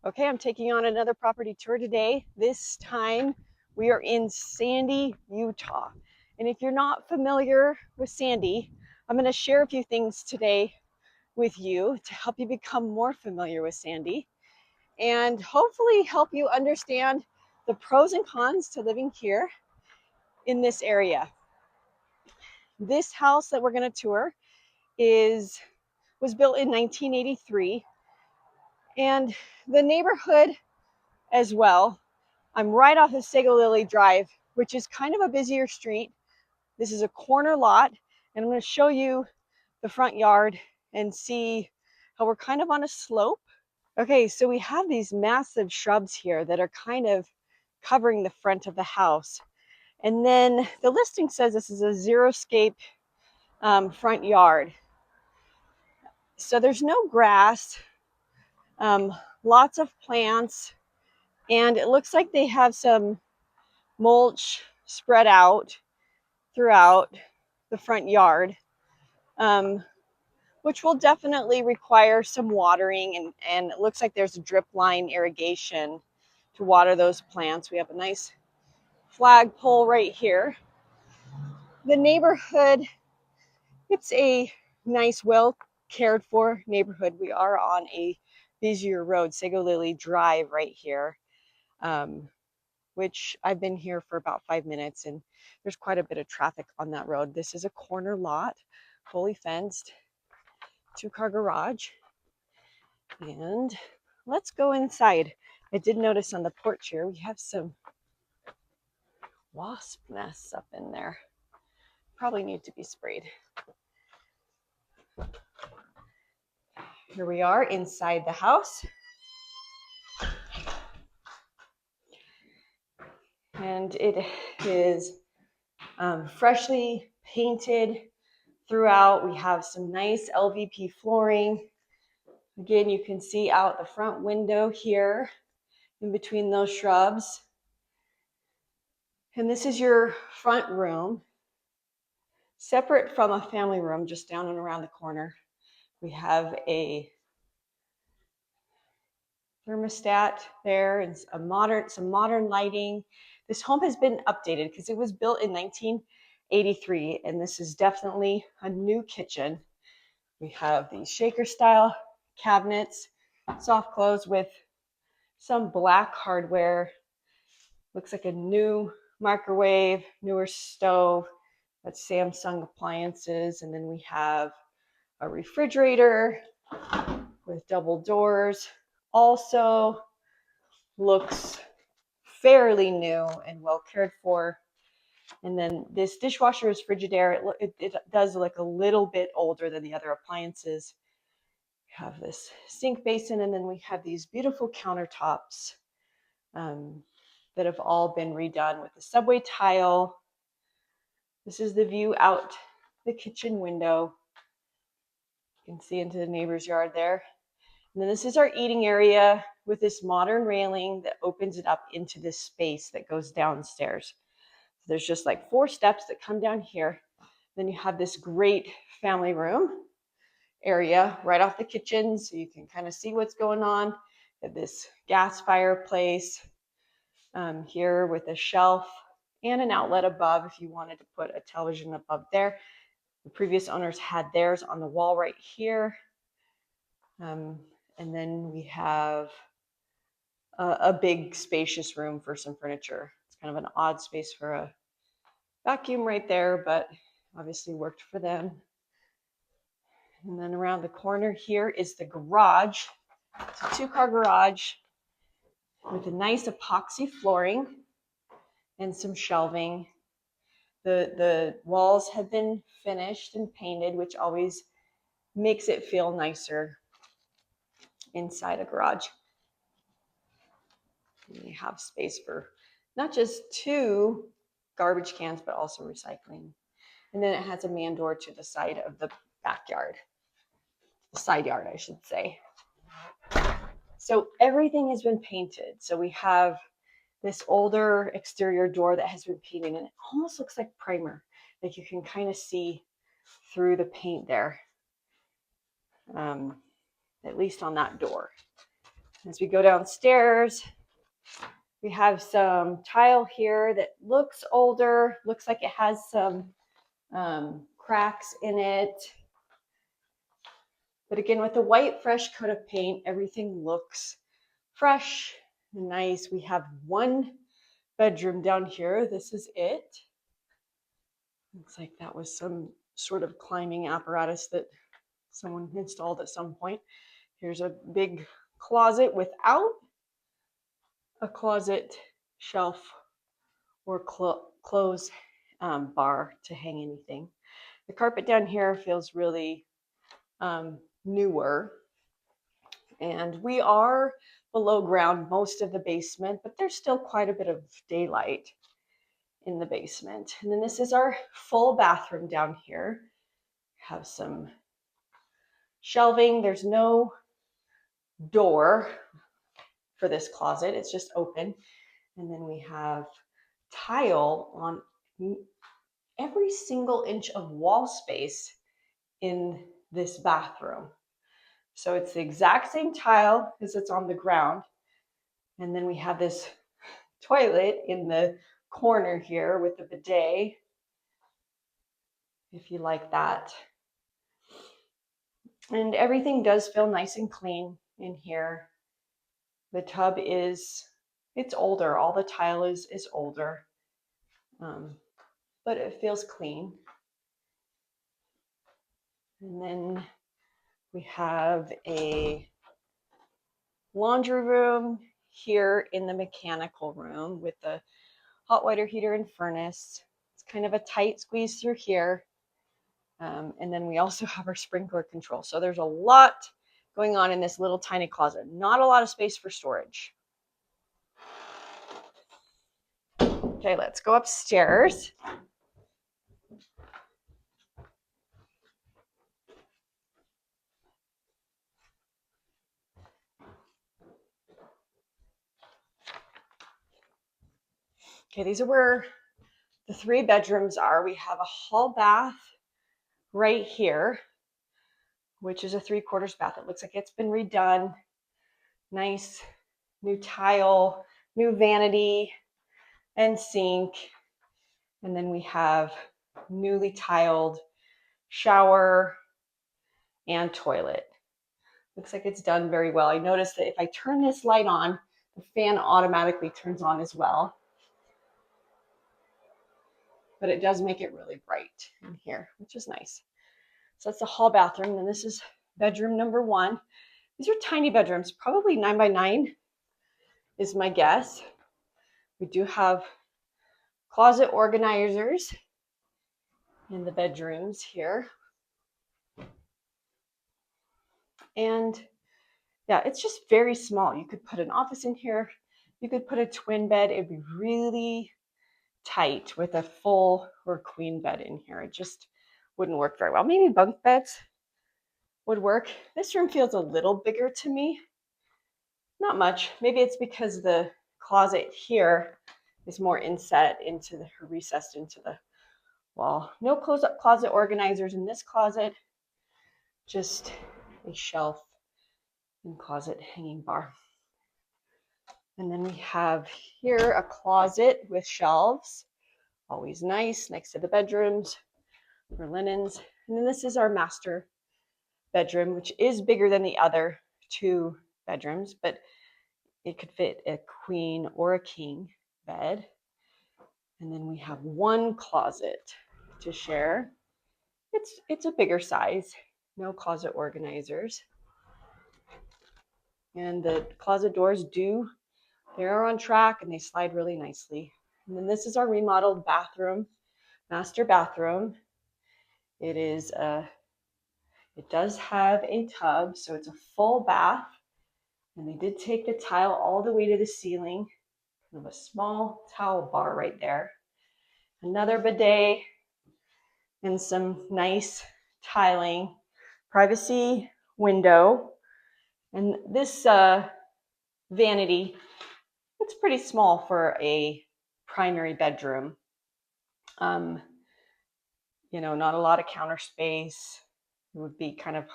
Okay, I'm taking on another property tour today. This time we are in Sandy, Utah. And if you're not familiar with Sandy, I'm going to share a few things today with you to help you become more familiar with Sandy and hopefully help you understand the pros and cons to living here in this area. This house that we're going to tour was built in 1983, and the neighborhood as well. I'm right off of Sago Lily Drive, which is kind of a busier street. This is a corner lot, and I'm going to show you the front yard and see how we're kind of on a slope. Okay, so we have these massive shrubs here that are kind of covering the front of the house. And then the listing says this is a xeriscaped front yard. So there's no grass, lots of plants, and it looks like they have some mulch spread out throughout the front yard, which will definitely require some watering, and it looks like there's a drip line irrigation to water those plants. We have a nice flagpole right here. The neighborhood, it's a nice, well cared for neighborhood. We are on a busier road, Sago Lily Drive right here, which I've been here for about 5 minutes, and there's quite a bit of traffic on that road. This is a corner lot, fully fenced, 2-car garage. And let's go inside. I did notice on the porch here, we have some wasp nests up in there. Probably need to be sprayed. Here we are inside the house. And it is freshly painted throughout. We have some nice LVP flooring. Again, you can see out the front window here in between those shrubs. And this is your front room, separate from a family room, just down and around the corner. We have a thermostat there and some modern lighting. This home has been updated because it was built in 1983, and this is definitely a new kitchen. We have these shaker style cabinets, soft close with some black hardware. Looks like a new microwave, newer stove. That's Samsung appliances. And then we have a refrigerator with double doors. Also looks fairly new and well cared for. And then this dishwasher is Frigidaire. It does look a little bit older than the other appliances. We have this sink basin, and then we have these beautiful countertops that have all been redone with the subway tile. This is the view out the kitchen window. You can see into the neighbor's yard there. And then this is our eating area with this modern railing that opens it up into this space that goes downstairs. So there's just like 4 steps that come down here. Then you have this great family room area right off the kitchen, so you can kind of see what's going on. You have this gas fireplace here with a shelf and an outlet above if you wanted to put a television above there. The previous owners had theirs on the wall right here. And then we have a big spacious room for some furniture. It's kind of an odd space for a vacuum right there, but obviously worked for them. And then around the corner here is the garage. It's a 2-car garage with a nice epoxy flooring and some shelving. The walls have been finished and painted, which always makes it feel nicer inside a garage. And you have space for not just 2 garbage cans, but also recycling. And then it has a man door to the side of the backyard, the side yard, I should say. So everything has been painted. So we have this older exterior door that has been painted, and it almost looks like primer. Like you can kind of see through the paint there, at least on that door. As we go downstairs, we have some tile here that looks older, looks like it has some cracks in it. But again, with the white fresh coat of paint, everything looks fresh and nice. We have one bedroom down here. This is it. Looks like that was some sort of climbing apparatus that someone installed at some point. Here's a big closet without a closet shelf or clothes bar to hang anything. The carpet down here feels really newer. And we are below ground most of the basement, but there's still quite a bit of daylight in the basement. And then this is our full bathroom down here. Have some shelving. There's no door for this closet. It's just open. And then we have tile on every single inch of wall space in this bathroom. So it's the exact same tile as it's on the ground. And then we have this toilet in the corner here with the bidet, if you like that. And everything does feel nice and clean in here. The tub it's older. All the tile is older, but it feels clean. And then we have a laundry room here in the mechanical room with the hot water heater and furnace. It's kind of a tight squeeze through here. And then we also have our sprinkler control. So there's a lot going on in this little tiny closet. Not a lot of space for storage. Okay, let's go upstairs. Okay, these are where the 3 bedrooms are. We have a hall bath right here, which is a 3/4 bath. It looks like it's been redone. Nice new tile, new vanity and sink. And then we have newly tiled shower and toilet. Looks like it's done very well. I noticed that if I turn this light on, the fan automatically turns on as well. But it does make it really bright in here, which is nice. So that's the hall bathroom. And this is bedroom number 1. These are tiny bedrooms, probably 9 by 9 is my guess. We do have closet organizers in the bedrooms here. And yeah, it's just very small. You could put an office in here. You could put a twin bed. It'd be really tight with a full or queen bed in here. It just wouldn't work very well. Maybe bunk beds would work. This room feels a little bigger to me. Not much. Maybe it's because the closet here is more inset into the recessed into the wall. No closet organizers in this closet. Just a shelf and closet hanging bar. And then we have here a closet with shelves. Always nice next to the bedrooms for linens. And then this is our master bedroom, which is bigger than the other 2 bedrooms, but it could fit a queen or a king bed. And then we have one closet to share. It's a bigger size, no closet organizers. And the closet doors they're on track and they slide really nicely. And then this is our remodeled bathroom, master bathroom. It does have a tub, so it's a full bath. And they did take the tile all the way to the ceiling. Kind of a small towel bar right there. Another bidet and some nice tiling, privacy window. And this vanity, it's pretty small for a primary bedroom. Not a lot of counter space. It would be kind of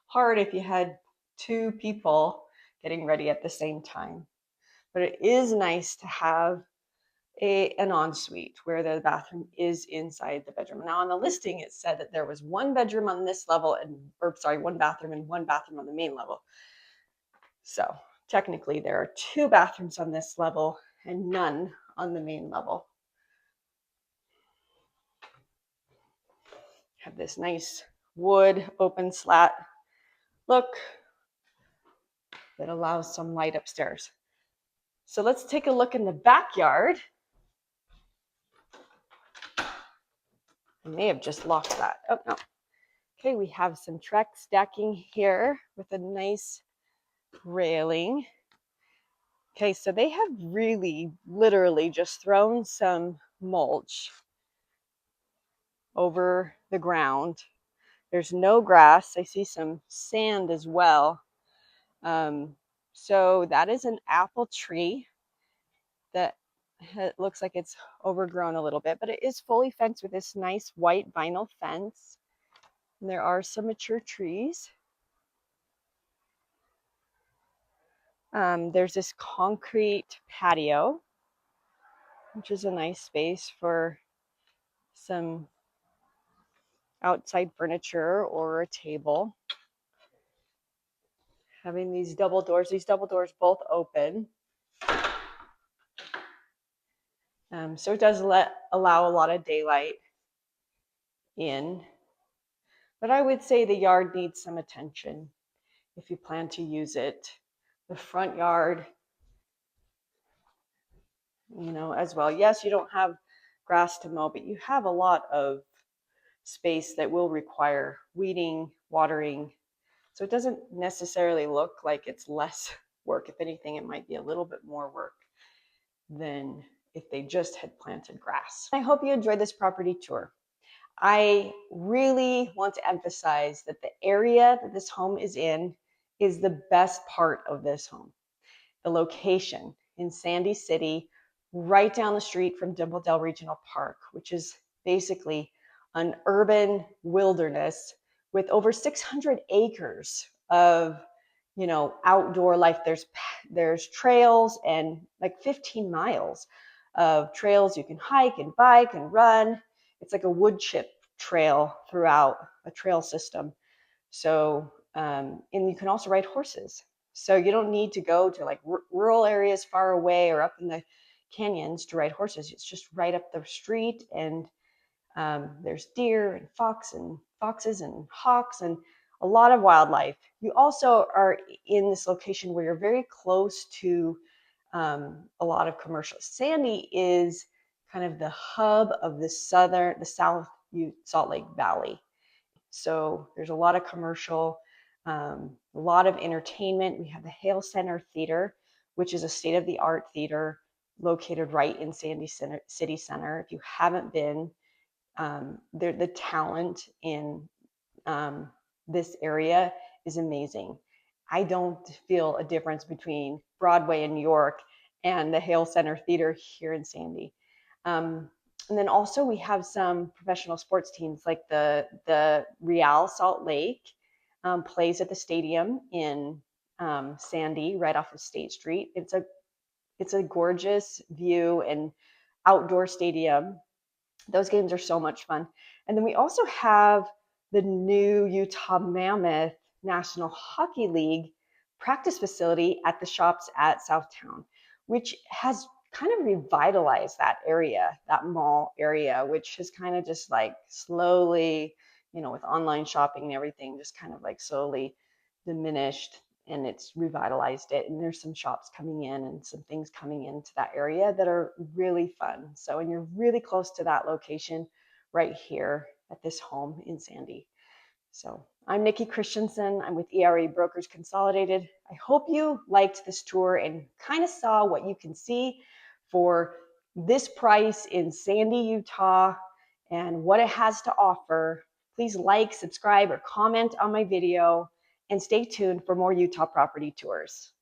hard if you had 2 people getting ready at the same time. But it is nice to have an ensuite where the bathroom is inside the bedroom. Now on the listing, it said that there was one bedroom on this level one bathroom and one bathroom on the main level. So technically there are 2 bathrooms on this level and none on the main level. Have this nice wood open slat look that allows some light upstairs. So let's take a look in the backyard. I may have just locked that. Oh, no. Okay, we have some Trex stacking here with a nice railing. Okay, so they have really literally just thrown some mulch over the ground. There's no grass. I see some sand as well. So that is an apple tree that looks like it's overgrown a little bit, but it is fully fenced with this nice white vinyl fence. And there are some mature trees. There's this concrete patio, which is a nice space for some outside furniture or a table. Having these double doors both open. So it does allow a lot of daylight in. But I would say the yard needs some attention if you plan to use it. The front yard, as well. Yes, you don't have grass to mow, but you have a lot of space that will require weeding, watering. So it doesn't necessarily look like it's less work. If anything, it might be a little bit more work than if they just had planted grass. I hope you enjoyed this property tour. I really want to emphasize that the area that this home is in is the best part of this home. The location in Sandy City, right down the street from Dimple Dell Regional Park, which is basically an urban wilderness with over 600 acres of, outdoor life. There's trails and like 15 miles of trails you can hike and bike and run. It's like a wood chip trail throughout a trail system. So, and you can also ride horses. So you don't need to go to like rural areas far away or up in the canyons to ride horses. It's just right up the street, and there's deer and foxes and hawks and a lot of wildlife. You also are in this location where you're very close to a lot of commercial. Sandy is kind of the hub of the South Salt Lake Valley. So there's a lot of commercial, a lot of entertainment. We have the Hale Center Theater, which is a state-of-the-art theater located right in Sandy City Center. If you haven't been, the talent in this area is amazing. I don't feel a difference between Broadway in New York and the Hale Center Theater here in Sandy. And then also we have some professional sports teams, like the Real Salt Lake plays at the stadium in Sandy, right off of State Street. It's a gorgeous view and outdoor stadium. Those games are so much fun. And then we also have the new Utah Mammoth National Hockey League practice facility at the shops at Southtown, which has kind of revitalized that area, that mall area, which has kind of just like slowly, with online shopping and everything, just kind of like slowly diminished, and it's revitalized it. And there's some shops coming in and some things coming into that area that are really fun. So, and you're really close to that location right here at this home in Sandy. So I'm Nikki Christensen. I'm with ERA Brokers Consolidated. I hope you liked this tour and kind of saw what you can see for this price in Sandy, Utah, and what it has to offer. Please like, subscribe, or comment on my video, and stay tuned for more Utah property tours.